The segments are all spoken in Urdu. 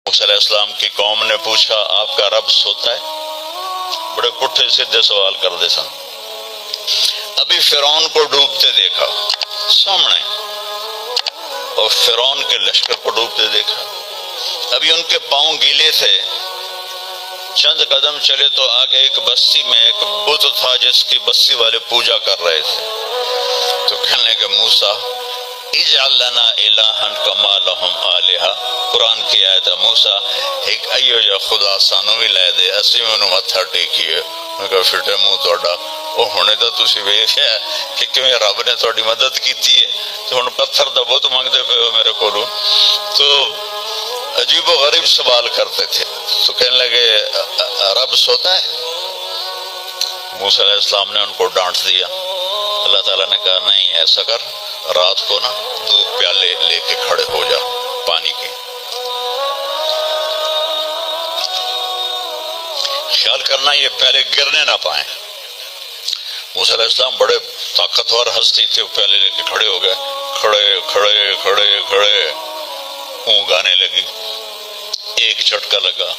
موسیٰ علیہ السلام کی قوم نے پوچھا آپ کا رب سوتا ہے؟ بڑے پٹھے سیدھے سوال کر دے سن. ابھی فرعون کو ڈوبتے دیکھا سامنے، اور فرعون کے لشکر کو ڈوبتے دیکھا. ابھی ان کے پاؤں گیلے تھے، چند قدم چلے تو آگے ایک بستی میں ایک بت تھا جس کی بستی والے پوجا کر رہے تھے. تو کہنے لگے موسیٰ اجعل لنا الہا کما لہم آلہہ. قرآن کی آیت ہے موسیٰ ایک ایو جا خدا سانو بھی لے دے اسی انہوں متھا ٹیکیے. میں کہا فٹے منہ توڑا وہ ہونے تو تسی ویکھیا کہ کیویں رب نے تہاڈی مدد کیتی ہے تو ہن پتھر دا بت منگدے پئے ہو میرے کولوں. تو عجیب و غریب سوال کرتے تھے. تو کہنے لگے رب سوتا ہے؟ موسیٰ علیہ السلام نے ان کو ڈانٹ دیا. اللہ تعالیٰ نے کہا نہیں، ایسا کر رات کو نا 2 پیالے لے کے کھڑے ہو جا پانی کے. خیال کرنا یہ پہلے گرنے نہ پائیں. موسیٰ علیہ السلام بڑے طاقتور ہستی تھے، وہ پیالے لے کے کھڑے ہو گئے. کھڑے کھڑے کھڑے کھڑے اونگ آنے لگی. ایک جھٹکا لگا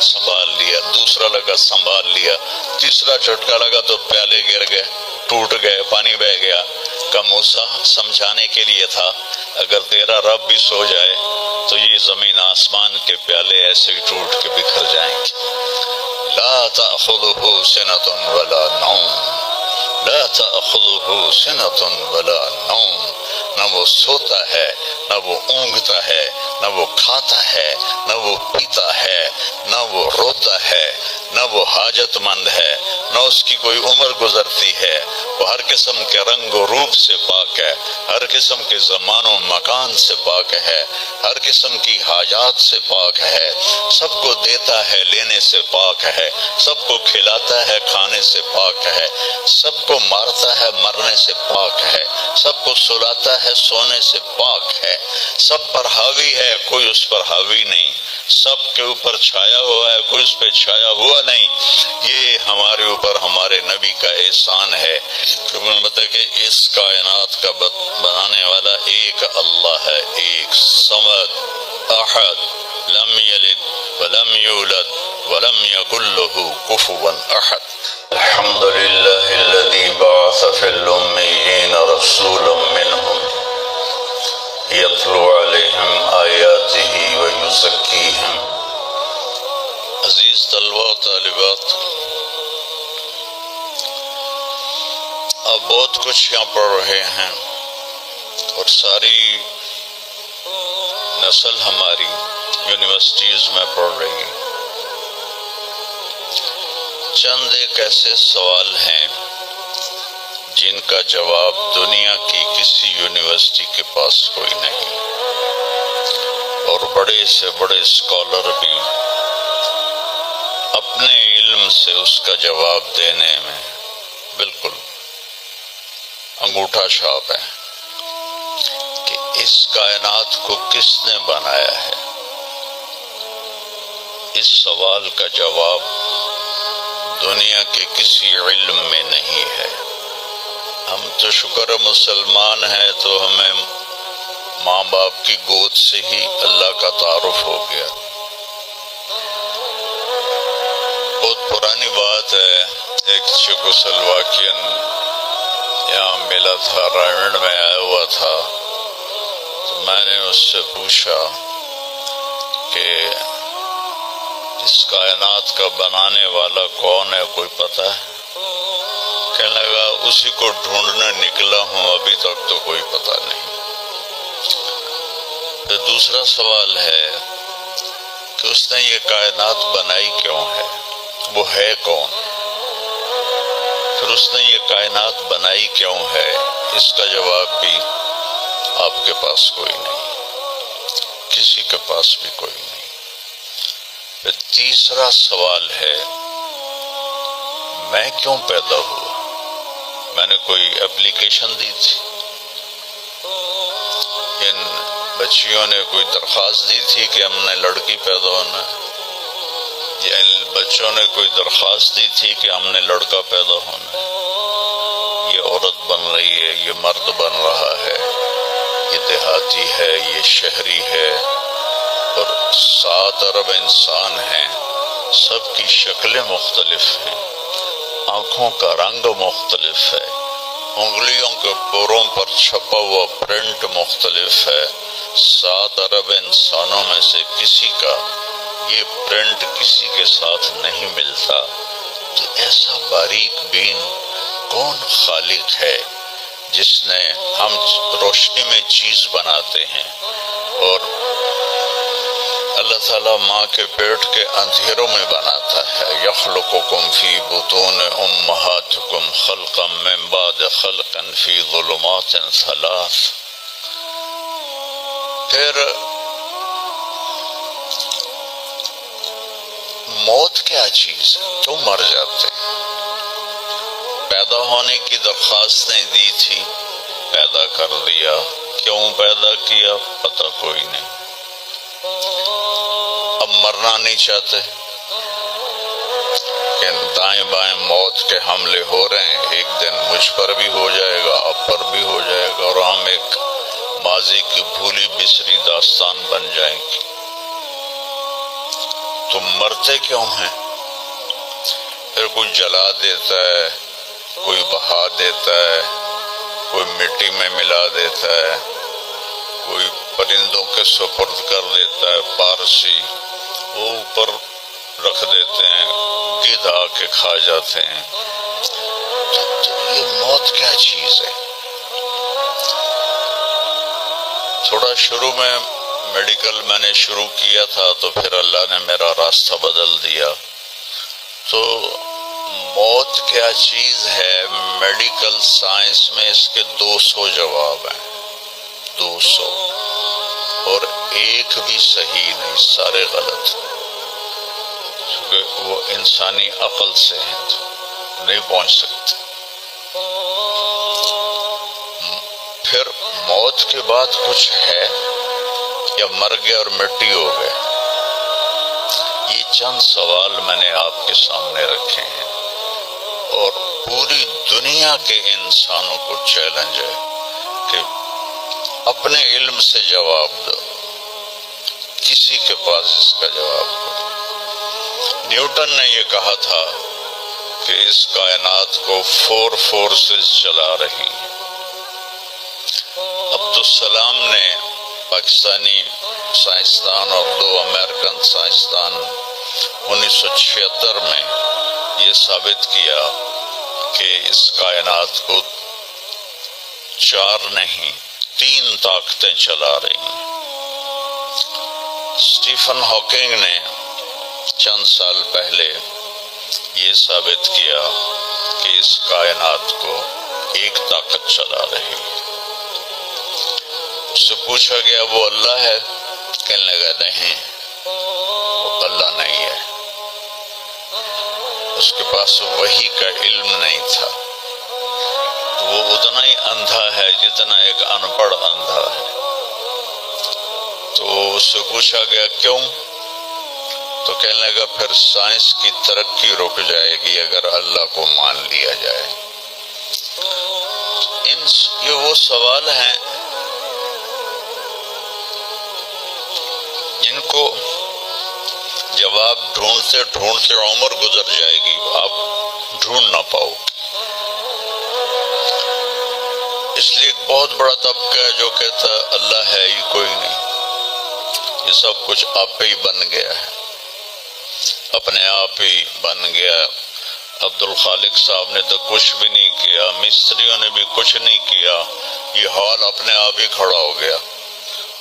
سنبھال لیا، دوسرا لگا سنبھال لیا، تیسرا جھٹکا لگا تو پیالے گر گئے، ٹوٹ گئے، پانی بہہ گیا. کہ موسیٰ سمجھانے کے لیے تھا اگر تیرا رب بھی سو جائے تو یہ زمین آسمان کے پیالے ایسے ہی ٹوٹ کے بکھر جائیں گے. لا تأخذہ سنۃ ولا نوم، لا تأخذہ سنۃ ولا نوم. نہ وہ سوتا ہے، نہ وہ اونگتا ہے، نہ وہ کھاتا ہے، نہ وہ پیتا ہے، نہ وہ روتا ہے، نہ وہ حاجت مند ہے، نہ اس کی کوئی عمر گزرتی ہے. وہ ہر قسم کے رنگ و روپ سے پاک ہے، ہر قسم کے زمان و مکان سے پاک ہے، ہر قسم کی حاجات سے پاک ہے. سب کو دیتا ہے، لینے سے پاک ہے، سب کو کھلاتا ہے، کھانے سے پاک ہے، سب کو مارتا ہے، مرنے سے پاک ہے، سب کو سلاتا ہے، سونے سے پاک ہے. سب پر حاوی ہے، کوئی اس پر حاوی نہیں. سب کے اوپر چھایا ہوا ہے، کوئی اس پہ چھایا ہوا نہیں. یہ ہمارے اوپر ہمارے نبی کا احسان ہے. بتا کہ اس کائنات کا بنانے والا ایک اللہ ہے، ایک صمد احد لم یلد ولم یولد ولم یکن له کفوا احد. الحمد للہ الذی بعث فی الامیین رسولا منہم یتلو علیہم آیاتہ ویزکیہم. عزیز طلباء و طالبات، آپ بہت کچھ یہاں پڑھ رہے ہیں اور ساری نسل ہماری یونیورسٹیز میں پڑھ رہی ہے. چند ایک ایسے سوال ہیں جن کا جواب دنیا کی کسی یونیورسٹی کے پاس کوئی نہیں، اور بڑے سے بڑے اسکالر بھی اپنے علم سے اس کا جواب دینے میں بالکل انگوٹھا چھاپ ہے کہ اس کائنات کو کس نے بنایا ہے. اس سوال کا جواب دنیا کے کسی علم میں نہیں ہے. ہم تو شکر مسلمان ہیں تو ہمیں ماں باپ کی گود سے ہی اللہ کا تعارف ہو گیا. بہت پرانی بات ہے، ایک چیکوسلواکین یہاں ملا تھا، رائمنڈ میں آیا ہوا تھا. تو میں نے اس سے پوچھا کہ اس کائنات کا بنانے والا کون ہے، کوئی پتہ ہے؟ کہنے لگا اسی کو ڈھونڈنے نکلا ہوں، ابھی تک تو کوئی پتہ نہیں. پھر دوسرا سوال ہے کہ اس نے یہ کائنات بنائی کیوں ہے، وہ ہے کون؟ پھر اس نے یہ کائنات بنائی کیوں ہے، اس کا جواب بھی آپ کے پاس کوئی نہیں، کسی کے پاس بھی کوئی نہیں. پھر تیسرا سوال ہے میں کیوں پیدا ہوا؟ میں نے کوئی اپلیکیشن دی تھی؟ ان بچیوں نے کوئی درخواست دی تھی کہ ہم نے لڑکی پیدا ہونا ہے؟ یا ان بچوں نے کوئی درخواست دی تھی کہ ہم نے لڑکا پیدا ہونا ہے؟ یہ عورت بن رہی ہے، یہ مرد بن رہا ہے، یہ دیہاتی ہے، یہ شہری ہے، اور 7 ارب انسان ہیں، سب کی شکلیں مختلف ہیں، آنکھوں کا رنگ مختلف ہے، انگلیوں کے پوروں پر چھپا ہوا پرنٹ مختلف ہے۔ 7 ارب انسانوں میں سے کسی کا یہ پرنٹ کسی کے ساتھ نہیں ملتا۔ تو ایسا باریک بین کون خالق ہے جس نے ہم روشنی میں چیز بناتے ہیں اور اللہ تعالیٰ ماں کے پیٹ کے اندھیروں میں بناتا ہے۔ یخلقکم فی بطون امہاتکم خلقا من بعد خلق فی ظلمات 3۔ پھر موت کیا چیز ہے؟ کیوں مر جاتے ہیں؟ پیدا ہونے کی درخواست نہیں دی تھی، پیدا کر دیا، کیوں پیدا کیا پتہ کوئی نہیں، اب مرنا نہیں چاہتے، لیکن دائیں بائیں موت کے حملے ہو رہے ہیں، ایک دن مجھ پر بھی ہو جائے گا، آپ پر بھی ہو جائے گا، اور ہم ایک ماضی کی بھولی بسری داستان بن جائیں گی۔ تم مرتے کیوں ہیں؟ پھر کوئی جلا دیتا ہے، کوئی بہا دیتا ہے، کوئی مٹی میں ملا دیتا ہے، کوئی پرندوں کے سپرد کر دیتا ہے، پارسی وہ اوپر رکھ دیتے ہیں، گدھ آ کے کھا جاتے ہیں۔ تو یہ موت کیا چیز ہے؟ تھوڑا شروع میں میڈیکل میں نے شروع کیا تھا، تو پھر اللہ نے میرا راستہ بدل دیا۔ تو موت کیا چیز ہے، میڈیکل سائنس میں اس کے 200 جواب ہیں، 200، اور ایک بھی صحیح نہیں، سارے غلط، کیونکہ وہ انسانی عقل سے ہیں تو نہیں پہنچ سکتے۔ پھر موت کے بعد کچھ ہے یا مر گئے اور مٹی ہو گئے؟ یہ چند سوال میں نے آپ کے سامنے رکھے ہیں، اور پوری دنیا کے انسانوں کو چیلنج ہے کہ اپنے علم سے جواب دو، کسی کے پاس اس کا جواب ہو۔ نیوٹن نے یہ کہا تھا کہ اس کائنات کو 4 فورسز چلا رہی ہیں۔ عبدالسلام نے، پاکستانی سائنسدان، اور 2 امریکن سائنسدان 1976 میں یہ ثابت کیا کہ اس کائنات کو 4 نہیں 3 طاقتیں چلا رہی ہیں۔ اسٹیفن ہاکنگ نے چند سال پہلے یہ ثابت کیا کہ اس کائنات کو ایک طاقت چلا رہی ہے۔ اس سے پوچھا گیا وہ اللہ ہے؟ کہنے لگا نہیں، وہ اللہ نہیں ہے، اس کے پاس وحی کا علم نہیں تھا، تو وہ اتنا ہی اندھا ہے جتنا ایک ان پڑھ اندھا ہے۔ تو اس سے پوچھا گیا کیوں؟ تو کہنے لگا پھر سائنس کی ترقی رک جائے گی اگر اللہ کو مان لیا جائے۔ یہ وہ سوال ہیں جن کو جواب ڈھونڈتے ڈھونڈتے عمر گزر جائے گی، آپ ڈھونڈ نہ پاؤ۔ اس لیے ایک بہت بڑا طبقہ ہے جو کہتا ہے اللہ ہے ہی کوئی نہیں، یہ سب کچھ آپ پہ ہی بن گیا ہے، اپنے آپ ہی بن گیا۔ عبدالخالق صاحب نے تو کچھ بھی نہیں کیا، مستریوں نے بھی کچھ نہیں کیا، یہ ہال اپنے آپ ہی کھڑا ہو گیا،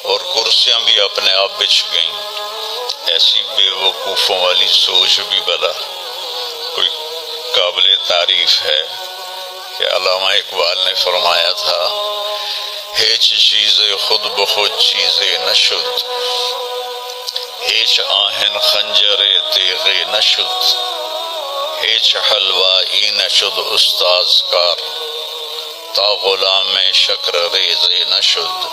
اور کرسیاں بھی اپنے آپ بچھ گئیں۔ ایسی بے وقوفوں والی سوچ بھی بلا کوئی قابل تعریف ہے کہ علامہ اقبال نے فرمایا تھا، ہیچ چیزیں خود بخود چیزیں نشد، ہیچ آہن خنجر تیغ نشد، ہیچ حلوہ ای نشد استاذ کار، تا غلام شکر ریز نشد،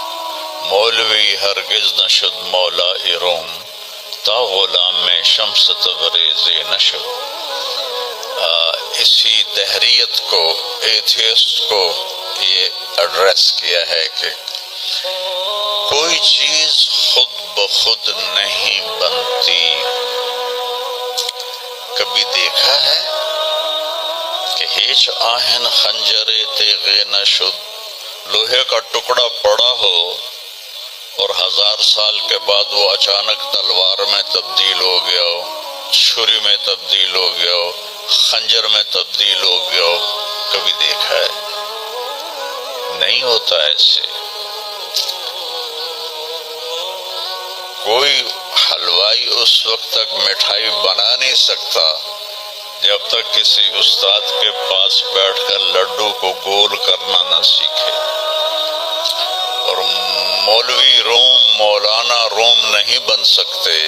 مولوی ہرگز نشد مولا روم، تا غلام شمس تبریز نشد۔ اسی دہریت کو، ایتھیسٹ کو یہ ایڈریس کیا ہے کہ کوئی چیز خود اب خود نہیں بنتی۔ کبھی دیکھا ہے کہ ہیچ آہن خنجرے تیغے نہ شد، لوہے کا ٹکڑا پڑا ہو اور 1000 سال کے بعد وہ اچانک تلوار میں تبدیل ہو گیا ہو، چھری میں تبدیل ہو گیا ہو، خنجر میں تبدیل ہو گیا ہو؟ کبھی دیکھا ہے؟ نہیں ہوتا ایسے۔ کوئی حلوائی اس وقت تک مٹھائی بنا نہیں سکتا جب تک کسی استاد کے پاس بیٹھ کر لڈو کو گول کرنا نہ سیکھے، اور مولوی روم مولانا روم نہیں بن سکتے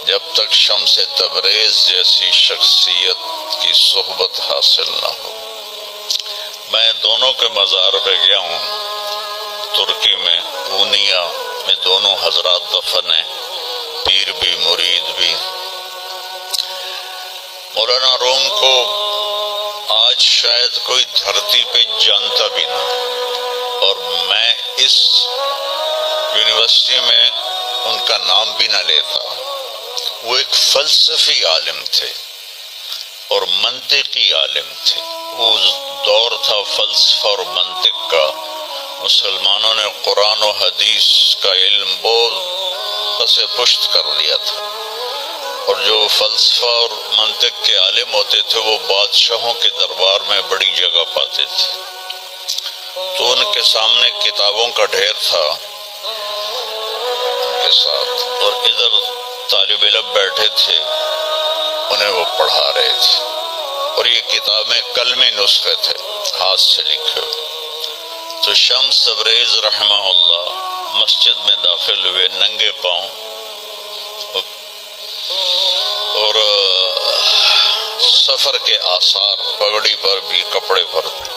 جب تک شمس تبریز جیسی شخصیت کی صحبت حاصل نہ ہو۔ میں دونوں کے مزار پہ گیا ہوں، ترکی میں پونیا میں دونوں حضرات دفن ہیں، پیر بھی مرید بھی۔ مولانا روم کو آج شاید کوئی دھرتی پہ جانتا بھی نہ، اور میں اس یونیورسٹی میں ان کا نام بھی نہ لیتا۔ وہ ایک فلسفی عالم تھے اور منطقی عالم تھے۔ وہ دور تھا فلسفہ اور منطق کا۔ مسلمانوں نے قرآن و حدیث کا علم بہت پس پشت کر لیا تھا، اور جو فلسفہ اور منطق کے عالم ہوتے تھے وہ بادشاہوں کے دربار میں بڑی جگہ پاتے تھے۔ تو ان کے سامنے کتابوں کا ڈھیر تھا ان کے ساتھ، اور ادھر طالب علم بیٹھے تھے، انہیں وہ پڑھا رہے تھے، اور یہ کتابیں قلمی نسخے تھے، ہاتھ سے لکھے ہوئے۔ تو شمس تبریز رحمہ اللہ مسجد میں داخل ہوئے ننگے پاؤں، اور سفر کے آثار پگڑی پر بھی، کپڑے پر بھی۔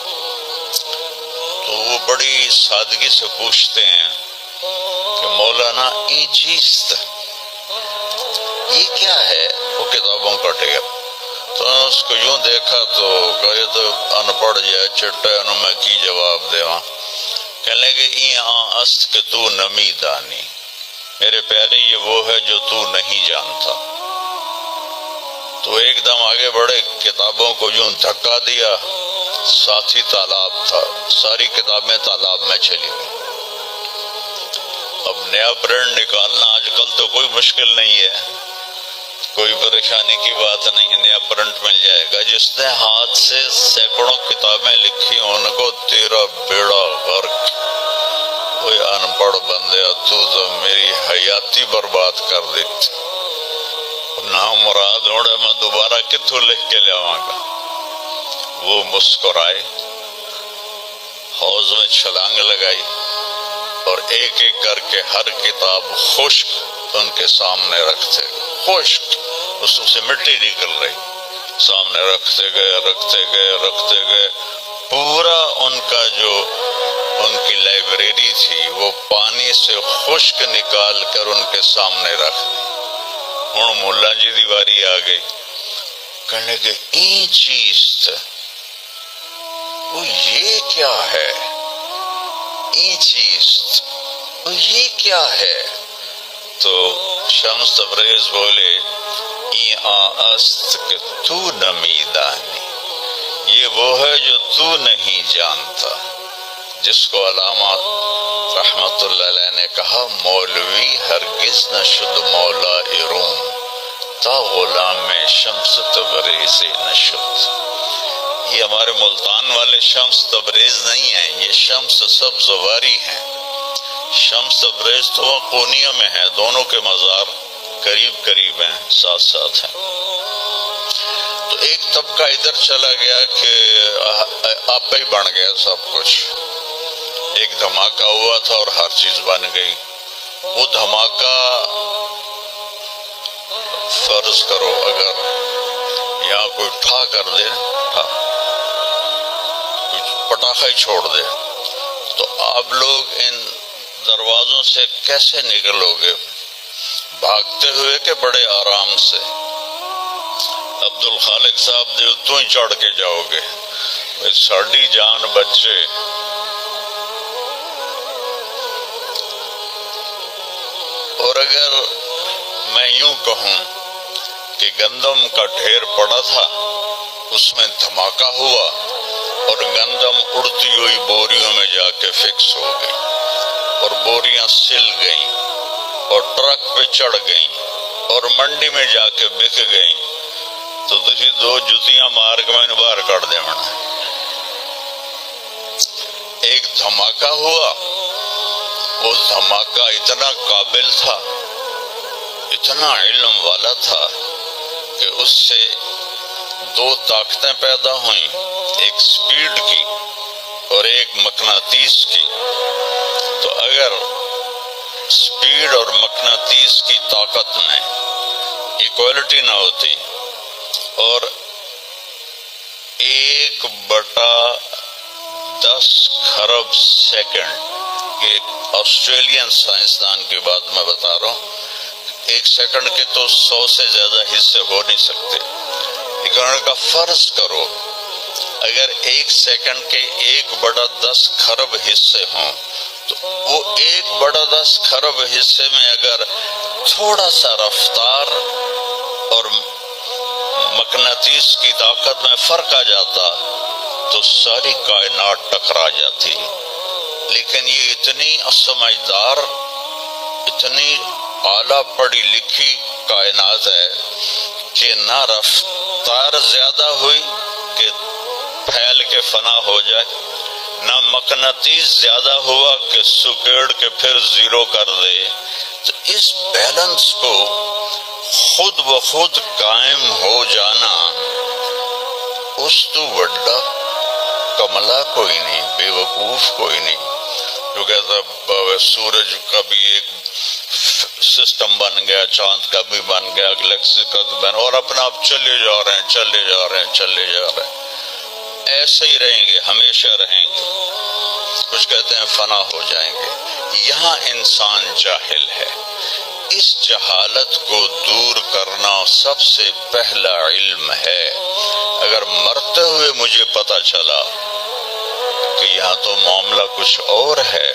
تو وہ بڑی سادگی سے پوچھتے ہیں کہ مولانا یہ چیز یہ کیا ہے؟ وہ کتابوں کا ڈھیر۔ تو اس کو یوں دیکھا تو کہے تو ان پڑھ جائے چٹے انہوں میں کی جواب دے وہاں، کہنے لگے این است کہ تو نمی دانی، میرے پیارے یہ وہ ہے جو تو نہیں جانتا۔ تو ایک دم آگے بڑھے، کتابوں کو یوں دھکا دیا، ساتھی تالاب تھا، ساری کتابیں تالاب میں چلی گئی۔ اب نیا پرنٹ نکالنا آج کل تو کوئی مشکل نہیں ہے، کوئی پریشانی کی بات نہیں ہے، نیا پرنٹ مل جائے گا۔ جس نے ہاتھ سے سینکڑوں کتابیں لکھی ان کو تیرا بیڑا غرق، کوئی ان پڑھ بندے تو میری حیاتی برباد کر دیتی، نامراد ہوڑے میں دوبارہ کتوں لکھ کے لے آواں گا۔ وہ مسکرائے، حوض میں چھلانگ لگائی، اور ایک ایک کر کے ہر کتاب خشک ان کے سامنے رکھتے گئے، خشک، اس سے مٹی نکل رہی، سامنے رکھتے گئے، پورا ان کا جو ان کی لائبریری تھی وہ پانی سے خشک نکال کر ان کے سامنے رکھ دی۔ ہن ملا جی دی واری آ گئی، کہنے لگے این چیز وہ یہ کیا ہے؟ این چیز وہ یہ کیا ہے؟ تو شمس تبریز بولے این است کہ تو نمی دانی، یہ وہ ہے جو تو نہیں جانتا، جس کو علامہ رحمت اللہ علیہ نے کہا مولوی ہرگز نہ شد مولا روم تا غلام شمس تبریز نہ شد۔ یہ ہمارے ملتان والے شمس تبریز نہیں ہیں، یہ شمس سبز واری ہیں۔ شمس تبریز تو وہ قونیہ میں ہے، دونوں کے مزار قریب ہیں، ساتھ ساتھ ہیں۔ تو ایک طبقہ ادھر چلا گیا کہ آپ ہی بن گیا سب کچھ، ایک دھماکہ ہوا تھا اور ہر چیز بن گئی۔ وہ دھماکہ فرض کرو اگر یہاں کوئی ٹھا کر دے، کچھ پٹاخہ ہی چھوڑ دے، تو آپ لوگ ان دروازوں سے کیسے نکلو گے؟ بھاگتے ہوئے کہ بڑے آرام سے؟ عبد الخالق صاحب جو تو ہی چڑھ کے جاؤ گے، ساڑی جان بچے۔ اور اور اگر میں یوں کہوں کہ گندم کا ڈھیر پڑا تھا، اس میں دھماکہ ہوا اور گندم اڑتی ہوئی بوریوں میں جا کے فکس ہو گئی اور بوریاں سل گئیں اور ٹرک پہ چڑھ گئیں اور منڈی میں جا کے بک گئیں، تو تسی دو جتیاں مار کے میں باہر کر دے منا۔ ایک دھماکہ ہوا، وہ دھماکہ اتنا قابل تھا، اتنا علم والا تھا کہ اس سے دو طاقتیں پیدا ہوئیں، ایک سپیڈ کی اور ایک مقناطیس کی۔ تو اگر سپیڈ اور مقناطیس کی طاقت میں ایکوالٹی نہ ہوتی اور 1/10 خرب سیکنڈ، یہ آسٹریلین سائنسدان کی بات میں بتا رہا ہوں، ایک سیکنڈ کے تو 100 سے زیادہ حصے ہو نہیں سکتے، لیکن ان کا فرض کرو اگر ایک سیکنڈ کے 1/10 خرب حصے ہوں، تو وہ 1/10 خرب حصے میں اگر تھوڑا سا رفتار اور مقناطیس کی طاقت میں فرق آ جاتا تو ساری کائنات ٹکرا جاتی۔ لیکن یہ اتنی سمجھدار، اتنی اعلیٰ پڑھی لکھی کائنات ہے کہ نہ رفتار زیادہ ہوئی کہ پھیل کے فنا ہو جائے، نہ مقناطیس زیادہ ہوا کہ سکیڑ کے پھر زیرو کر دے۔ تو اس بیلنس کو خود بخود قائم ہو جانا، اس تو بڑا کملا کوئی نہیں، بے وقوف کوئی نہیں۔ جو کہتا سورج کا بھی ایک سسٹم بن گیا، چاند کا بھی بن گیا، گلیکسی کا بھی بن، اور اپنا آپ چلے جا رہے ہیں، چلے جا رہے ہیں، چلے جا رہے ہیں، ایسے ہی رہیں گے، ہمیشہ رہیں گے، کچھ کہتے ہیں فنا ہو جائیں گے۔ یہاں انسان جاہل ہے، اس جہالت کو دور کرنا سب سے پہلا علم ہے۔ اگر مرتے ہوئے مجھے پتا چلا کہ یہاں تو معاملہ کچھ اور ہے،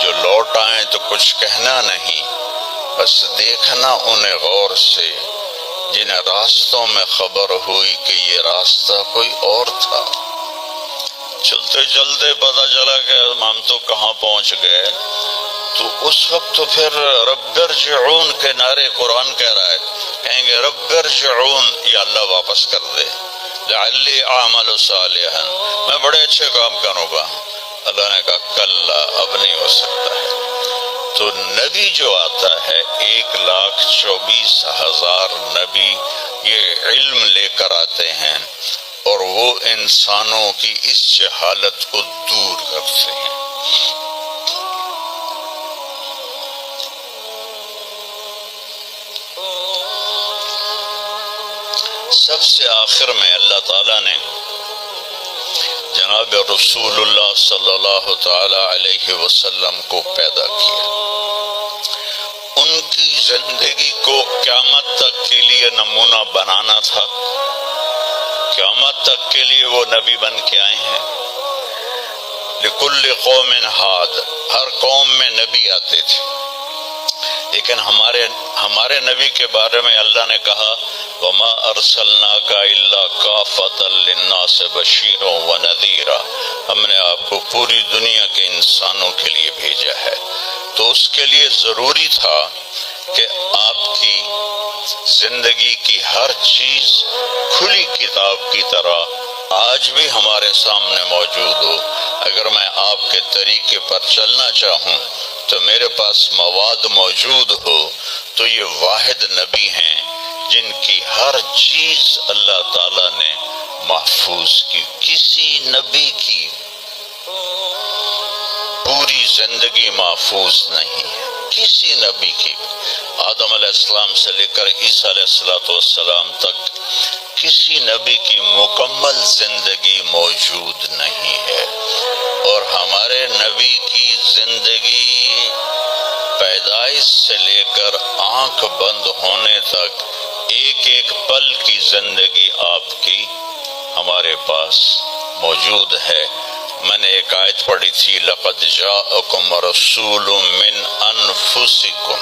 جو لوٹ آئیں تو کچھ کہنا نہیں، بس دیکھنا انہیں غور سے جنہیں راستوں میں خبر ہوئی کہ یہ راستہ کوئی اور تھا۔ چلتے چلتے پتہ چلا کہ ہم تو کہاں پہنچ گئے، تو اس وقت تو پھر رب ارجعون کے نعرے قرآن کہہ رہا ہے، کہیں گے رب ارجعون، یا اللہ واپس کر دے، لعلی اعمل صالحا، میں بڑے اچھے کام کروں گا۔ اللہ نے کہا کلا، اب نہیں ہو سکتا ہے۔ تو نبی جو آتا ہے 1,24,000 نبی یہ علم لے کر آتے ہیں اور وہ انسانوں کی اس جہالت کو دور کرتے ہیں۔ سب سے آخر میں اللہ تعالیٰ نے جناب رسول اللہ صلی اللہ تعالی علیہ وسلم کو پیدا کیا، ان کی زندگی کو قیامت تک کے لیے نمونہ بنانا تھا، قیامت تک کے لیے وہ نبی بن کے آئے ہیں۔ لکل قوم ہاد، ہر قوم میں نبی آتے تھے، لیکن ہمارے نبی کے بارے میں اللہ نے کہا وَمَا أَرْسَلْنَاكَ إِلَّا كَافَةً لِلنَّاسِ بَشِيرًا وَنَذِيرًا، ہم نے آپ کو پوری دنیا کے انسانوں کے لیے بھیجا ہے۔ تو اس کے لیے ضروری تھا کہ آپ کی زندگی کی ہر چیز کھلی کتاب کی طرح آج بھی ہمارے سامنے موجود ہو۔ اگر میں آپ کے طریقے پر چلنا چاہوں تو میرے پاس مواد موجود ہو، تو یہ واحد نبی ہیں جن کی ہر چیز اللہ تعالیٰ نے محفوظ کی۔ کسی نبی کی پوری زندگی محفوظ نہیں ہے، کسی نبی کی، آدم علیہ السلام سے لے کر عیسیٰ علیہ السلام تک کسی نبی کی مکمل زندگی موجود نہیں ہے۔ اور ہمارے نبی کی زندگی پیدائش سے لے کر آنکھ بند ہونے تک ایک ایک پل کی زندگی آپ کی ہمارے پاس موجود ہے۔ میں نے ایک آیت پڑھی تھی لقد جاءکم رسول من انفسکم.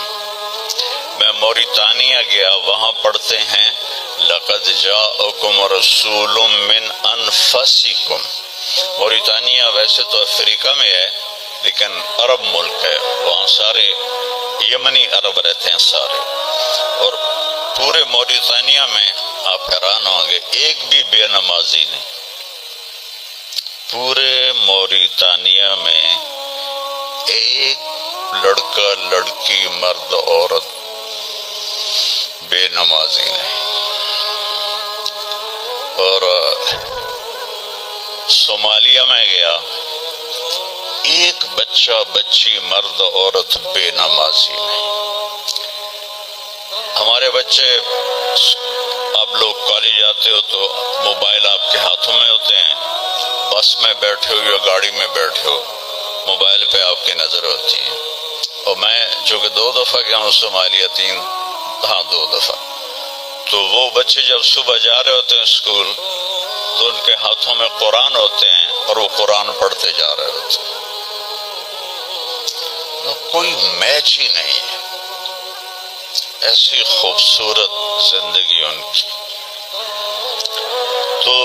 میں موریتانیہ گیا، وہاں پڑھتے ہیں لقد جاءکم رسول من انفسکم. موریتانیہ ویسے تو افریقہ میں ہے لیکن عرب ملک ہے، وہاں سارے یمنی عرب رہتے ہیں سارے. اور پورے موریتانیہ میں آپ حیران ہوں گے ایک بھی بے نمازی نہیں. پورے موریتانیہ میں ایک لڑکا لڑکی مرد عورت بے نمازی نہیں. اور صومالیہ میں گیا، ایک بچہ بچی مرد عورت بے نمازی نہیں. ہمارے بچے، آپ لوگ کالج جاتے ہو تو موبائل آپ کے ہاتھوں میں ہوتے ہیں، بس میں بیٹھے ہو یا گاڑی میں بیٹھے ہو موبائل پہ آپ کی نظر ہوتی ہے. اور میں جو کہ 2 دفعہ گیا ہوں صومالیہ، 2 دفعہ، تو وہ بچے جب صبح جا رہے ہوتے ہیں اسکول تو ان کے ہاتھوں میں قرآن ہوتے ہیں اور وہ قرآن پڑھتے جا رہے ہوتے ہیں. کوئی میچ ہی نہیں ہے. ایسی خوبصورت زندگی ان کی. تو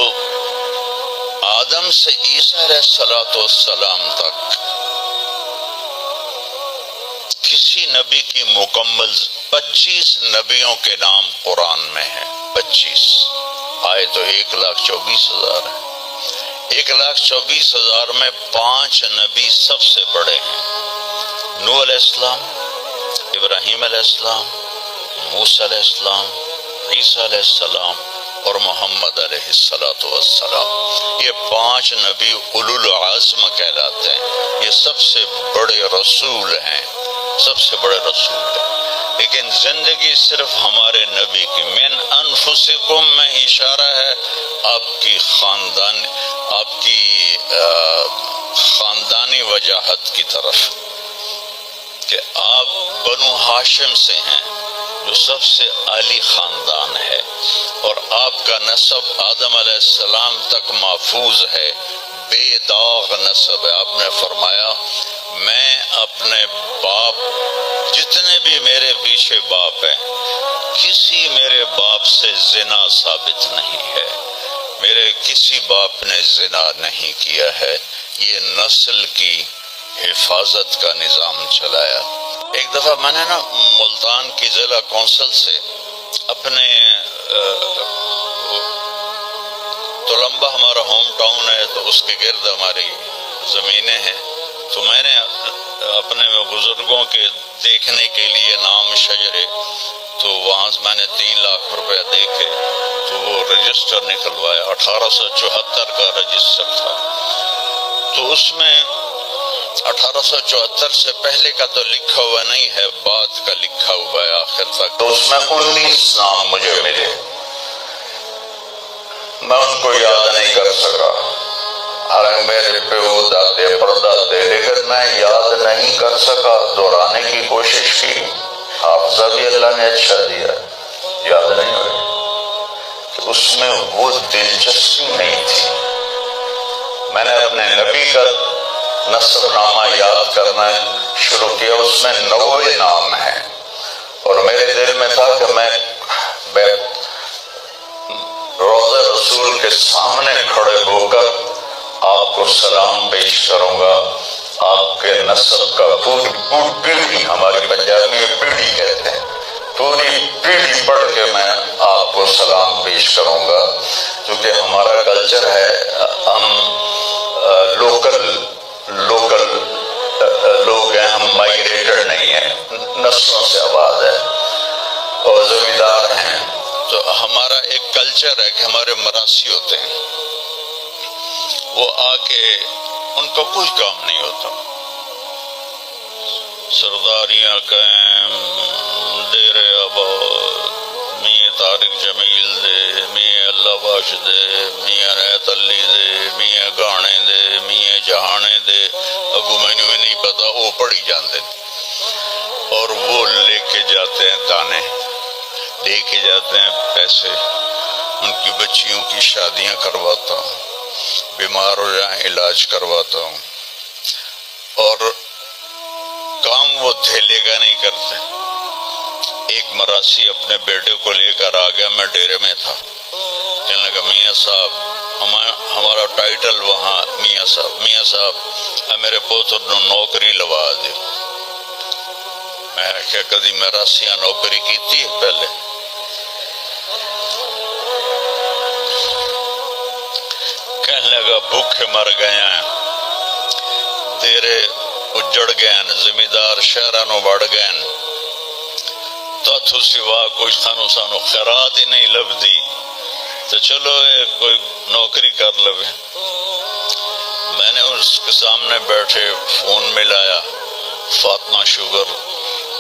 آدم سے عیسیٰ علیہ السلام تک کسی نبی کی مکمل 25 نبیوں کے نام قرآن میں ہیں. 25 آئے تو 1,24,000 ہے. 1,24,000 میں 5 نبی سب سے بڑے ہیں: نوح علیہ السلام، ابراہیم علیہ السلام، موسیٰ علیہ السلام، عیسیٰ علیہ السلام اور محمد علیہ السلام. یہ 5 نبی اولو العزم کہلاتے ہیں. یہ سب سے بڑے رسول ہیں، سب سے بڑے رسول ہیں. لیکن زندگی صرف ہمارے نبی کی. من انفسکم میں اشارہ ہے آپ کی خاندانی وجاہت کی طرف، کہ آپ بنو ہاشم سے ہیں جو سب سے عالی خاندان ہے، اور آپ کا نسب آدم علیہ السلام تک محفوظ ہے، بے داغ نسب ہے. آپ نے فرمایا میں اپنے باپ، جتنے بھی میرے پیچھے باپ ہیں، کسی میرے باپ سے زنا ثابت نہیں ہے، میرے کسی باپ نے زنا نہیں کیا ہے. یہ نسل کی حفاظت کا نظام چلایا. ایک دفعہ میں نے ملتان کی ضلع کونسل سے اپنے تلمبہ ہمارا ہوم ٹاؤن ہے تو اس کے گرد ہماری زمینیں ہیں، تو میں نے اپنے بزرگوں کے دیکھنے کے لیے نام شجرے، تو وہاں سے میں نے 3 لاکھ روپے دیکھے تو وہ رجسٹر نکلوایا. 1874 کا رجسٹر تھا. تو اس میں 1874 سے پہلے کا تو لکھا ہوا نہیں ہے، بعد کا لکھا ہوا ہے آخر تک. تو اس میں 19 نام مجھے ملے. میں ان کو یاد نہیں کر سکا، حالانکہ میرے پیو دادے پردادے، لیکن میں یاد نہیں کر سکا. دہرانے کی کوشش کی، حافظہ بھی اللہ نے اچھا دیا، یاد نہیں ہوئی. اس میں وہ دلچسپی نہیں تھی. میں نے اپنے نبی کا نسب نامہ یاد کرنا شروع کیا، اس میں 90 نام ہیں، اور میرے دل میں تھا کہ میں روضہ رسول کے سامنے کھڑے ہو کر آپ کو سلام پیش کروں گا. آپ کے نسب کا پوری پیڑھی، ہماری پنجابی میں پیڑھی کہتے ہیں، پوری پیڑھی پڑھ کے میں آپ کو سلام پیش کروں گا. کیونکہ ہمارا کلچر ہے، ہم لوکل لوگ ہیں، ہم مائگریٹڈ نہیں ہیں، نسلوں سے آباد ہے اور زمیندار ہیں. تو ہمارا ایک کلچر ہے کہ ہمارے مراسی ہوتے ہیں، وہ آ کے ان کا کوئی کام نہیں ہوتا، سرداریاں قائم، دیر آباد، میاں طارق جمیل دے، میاں اللہ بخش دے، میاں ریت علی دے، میاں گانے دے، میاں جہانے دے. اگو مینو بھی نہیں پتا، وہ پڑھی جاندے اور وہ لے کے جاتے ہیں دانے، لے کے جاتے ہیں پیسے. ان کی بچیوں کی شادیاں کرواتا ہوں. بیمار ہو جائیں علاج کرواتا ہوں، اور کام وہ دھیلے کا نہیں کرتے۔ ایک مراسی اپنے بیٹے کو لے کر آ گیا، میں ڈیرے میں تھا، کہنے لگا میاں صاحب ہمارا ٹائٹل وہاں میاں صاحب میرے پوتر نو نوکری لوا دے۔ میں کیا کدی مراسیاں نوکری کیتی ہے پہلے؟ کہنے لگا بھوکے مر گئے ہیں، دیرے اجڑ گئے ہیں، زمیندار شہرہ نو بڑھ گئے ہیں، تاتھو سوا کوئی سانو خیرات ہی نہیں لبدی، تو چلو کوئی نوکری کر لوے۔ میں نے اس کے سامنے بیٹھے فون ملایا، فاطمہ شوگر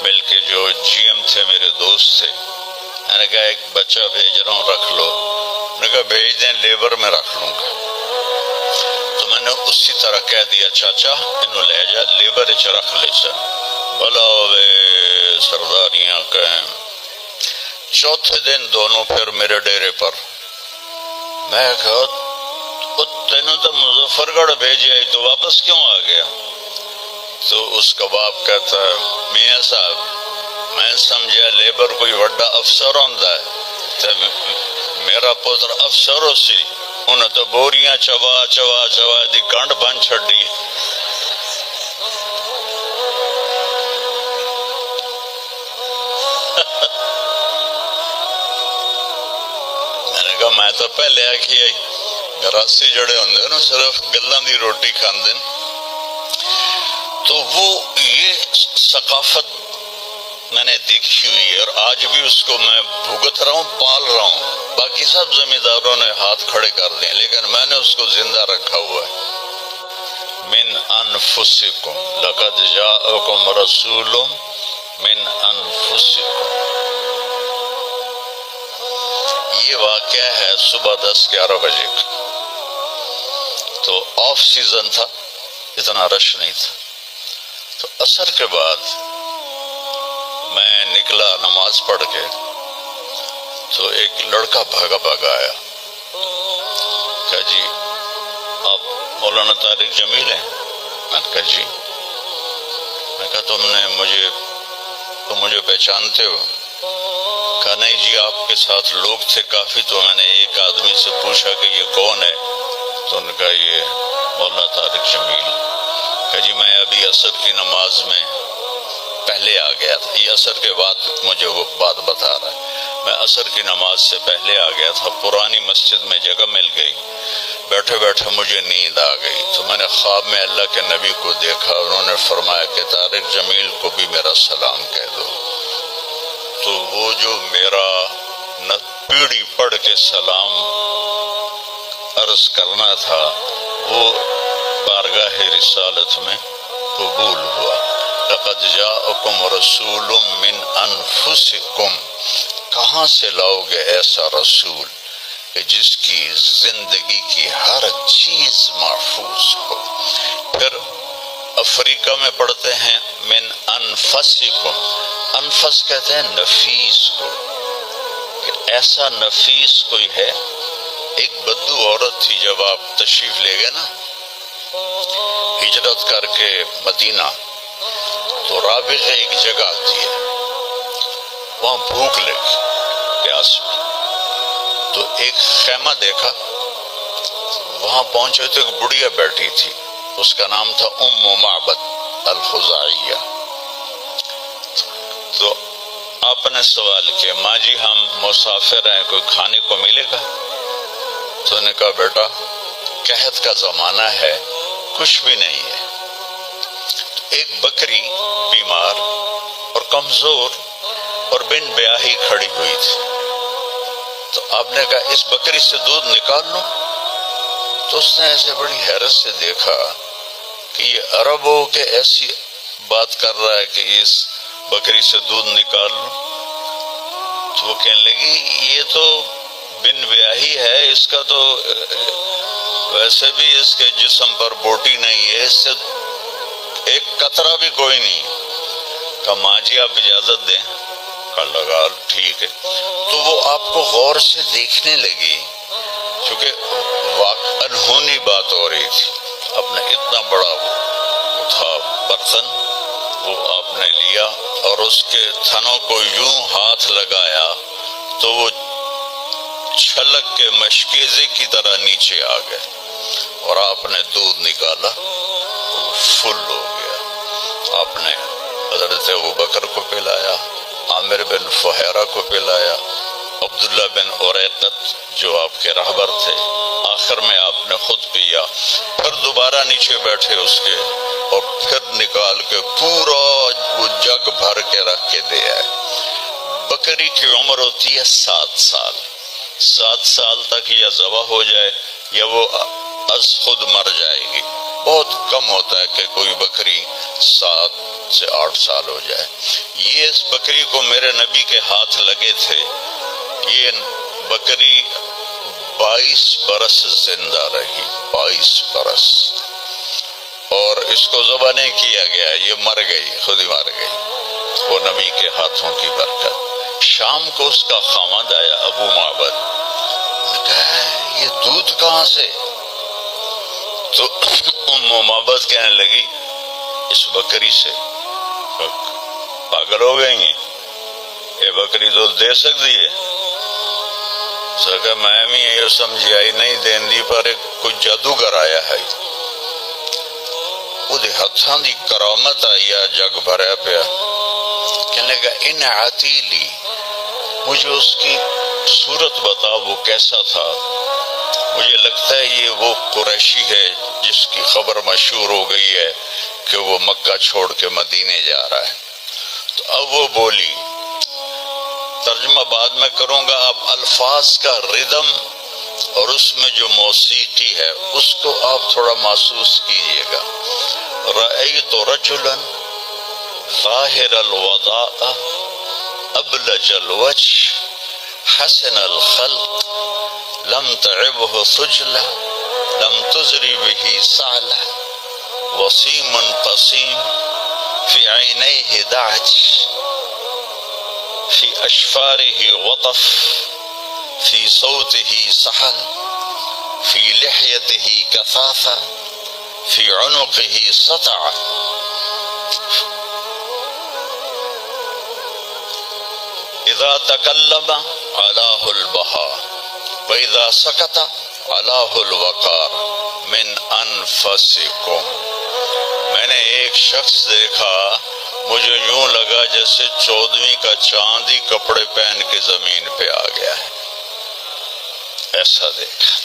مل کے جو جی ایم تھے میرے دوست تھے، میں نے کہا ایک بچہ بھیج رہا ہوں رکھ لو، میں نے کہا بھیج دیں لیبر میں رکھ لوں گا۔ تو میں نے اسی طرح کہہ دیا چاچا انہوں لے جا لیبر اچ رکھ لے چا بلا ہوئے سرداریاں کہیں۔ چوتھے دن دونوں پھر میرے ڈیرے پر، میں کہا تینوں تو مظفر گڑھ بھیجے تو واپس کیوں آ گیا؟ تو اس کا باپ کہتا ہے میاں صاحب میں سمجھا لیبر کوئی وڈا افسر ہوندا ہے، تو میرا پتر افسر ہو سی، انہیں تو بوریاں چوا دی کنڈ بن چھڑی۔ میں نے کہا میں تو پہلے آکھی آئی گراسی جڑے ہوندے نا صرف گلاں دی روٹی کھاندے، تو وہ یہ ثقافت میں نے دیکھی ہوئی ہے، اور آج بھی اس کو میں بھگت رہا ہوں، پال رہا ہوں۔ باقی سب زمینداروں نے ہاتھ کھڑے کر دیے، لیکن میں نے اس کو زندہ رکھا ہوا ہے۔ من انفسکم لقد جاءکم رسول من انفسکم۔ یہ واقعہ ہے صبح 10-11 بجے کا، تو آف سیزن تھا، اتنا رش نہیں تھا۔ تو عصر کے بعد میں نکلا نماز پڑھ کے، تو ایک لڑکا بھاگا آیا، کہا جی آپ مولانا طارق جمیل ہیں؟ میں نے کہا جی۔ میں کہا تم مجھے پہچانتے ہو؟ کہا نہیں جی آپ کے ساتھ لوگ تھے کافی، تو میں نے ایک آدمی سے پوچھا کہ یہ کون ہے، تو ان کا یہ مولانا طارق جمیل۔ کہا جی میں ابھی عصر کی نماز میں پہلے آ گیا تھا، یہ عصر کے بعد مجھے وہ بات بتا رہا ہے، میں عصر کی نماز سے پہلے آ گیا تھا، پرانی مسجد میں جگہ مل گئی، بیٹھے بیٹھے مجھے نیند آ گئی، تو میں نے خواب میں اللہ کے نبی کو دیکھا، انہوں نے فرمایا کہ طارق جمیل کو بھی میرا سلام کہہ دو۔ تو وہ جو میرا پیڑھی پڑھ کے سلام عرض کرنا تھا وہ بارگاہ رسالت میں قبول ہوا۔ لقد جاءکم رسول من انفسکم، کہاں سے لاؤ گے ایسا رسول کہ جس کی زندگی کی ہر چیز محفوظ ہو۔ پھر افریقہ میں پڑھتے ہیں من انفسکم، انفس کہتے ہیں نفیس کو، کہ ایسا نفیس کوئی ہے۔ ایک بدو عورت تھی، جب آپ تشریف لے گئے نا ہجرت کر کے مدینہ، تو رابغ ایک جگہ آتی ہے، وہاں بھوک لگی، پیاس میں، تو ایک خیمہ دیکھا، وہاں پہنچے تو ایک بڑھیا بیٹھی تھی، اس کا نام تھا ام معبد الخزاعیہ۔ تو آپ نے سوال کیا ماں جی ہم مسافر ہیں، کوئی کھانے کو ملے گا؟ تو نے کہا بیٹا قحط کا زمانہ ہے، کچھ بھی نہیں ہے۔ ایک بکری بیمار اور کمزور اور بن بیاہی کھڑی ہوئی تھی، تو آپ نے کہا اس بکری سے دودھ نکال لو؟ تو اس نے ایسے بڑی حیرت سے دیکھا کہ یہ عرب ہو کہ ایسی بات کر رہا ہے کہ اس بکری سے دودھ نکال لو؟ تو وہ کہنے لگی یہ تو بن بیاہی ہے، اس کا تو ویسے بھی اس کے جسم پر بوٹی نہیں ہے، اس سے ایک قطرہ بھی کوئی نہیں۔ کہا ماں جی آپ اجازت دیں؟ کہا لگا ٹھیک ہے۔ تو وہ آپ کو غور سے دیکھنے لگی، چونکہ انہونی بات ہو رہی تھی. اپنے اتنا بڑا وہ تھا برتن، وہ آپ نے لیا اور اس کے تھنوں کو یوں ہاتھ لگایا تو وہ چھلک کے مشکیزے کی طرح نیچے آ گئے، اور آپ نے دودھ نکالا، وہ فل ہو گیا. آپ نے حضرت ابوبکر کو پلایا، عامر بن فہیرہ کو پلایا، عبداللہ بن اریقت جو آپ کے رہبر تھے، آخر میں آپ نے خود پیا، پھر دوبارہ نیچے بیٹھے اس کے، اور پھر نکال کے پورا وہ جگ بھر کے رکھ کے دے آئے. بکری کی عمر ہوتی ہے 7 سال. 7 سال تک یا ذبح ہو جائے یا وہ از خود مر جائے گی. بہت کم ہوتا ہے کہ کوئی بکری 7 سے 8 سال ہو جائے. یہ اس بکری کو میرے نبی کے ہاتھ لگے تھے. یہ بکری 22 برس زندہ رہی، 22 برس، اور اس کو ذبح نہیں کیا گیا، یہ مر گئی، خود ہی مر گئی، وہ نبی کے ہاتھوں کی برکت. شام کو اس کا خامد آیا ابو معبد، کہا یہ دودھ کہاں سے؟ تو ام معبد کہنے لگی اس بکری سے. پاگل ہو گئی ہیں، یہ بکری دودھ دے سکتی ہے؟ سکا میں بھی یہ سمجھی آئی نہیں دین دی، پر ایک کوئی جادوگر آیا ہے، وہ ہاتھاں دی کرامت آئی ہے، جگ بھرا پیا. کہنے لگا ان عتیلی، مجھے اس کی صورت بتا وہ کیسا تھا. مجھے لگتا ہے یہ وہ قریشی ہے جس کی خبر مشہور ہو گئی ہے کہ وہ مکہ چھوڑ کے مدینے جا رہا ہے. تو اب وہ بولی، ترجمہ بعد میں کروں گا، آپ الفاظ کا ردم اور اس میں جو موسیقی ہے اس کو آپ تھوڑا محسوس کیجئے گا. رأیت رجلا ظاہر الوضاء ابلج الوجه حسن الخلق لم تعبه ثجلة لم تزري به سعلة وسيم قسيم في عينيه دعج في أشفاره وطف في صوته سحل في لحيته كثافة في عنقه سطع إذا تكلم علاه البهاء وإذا سكت علاه الوقار من أنفسكم. میں نے ایک شخص دیکھا، مجھے یوں لگا جیسے 14ویں کا چاند ہی کپڑے پہن کے زمین پہ آ گیا ہے، ایسا دیکھا.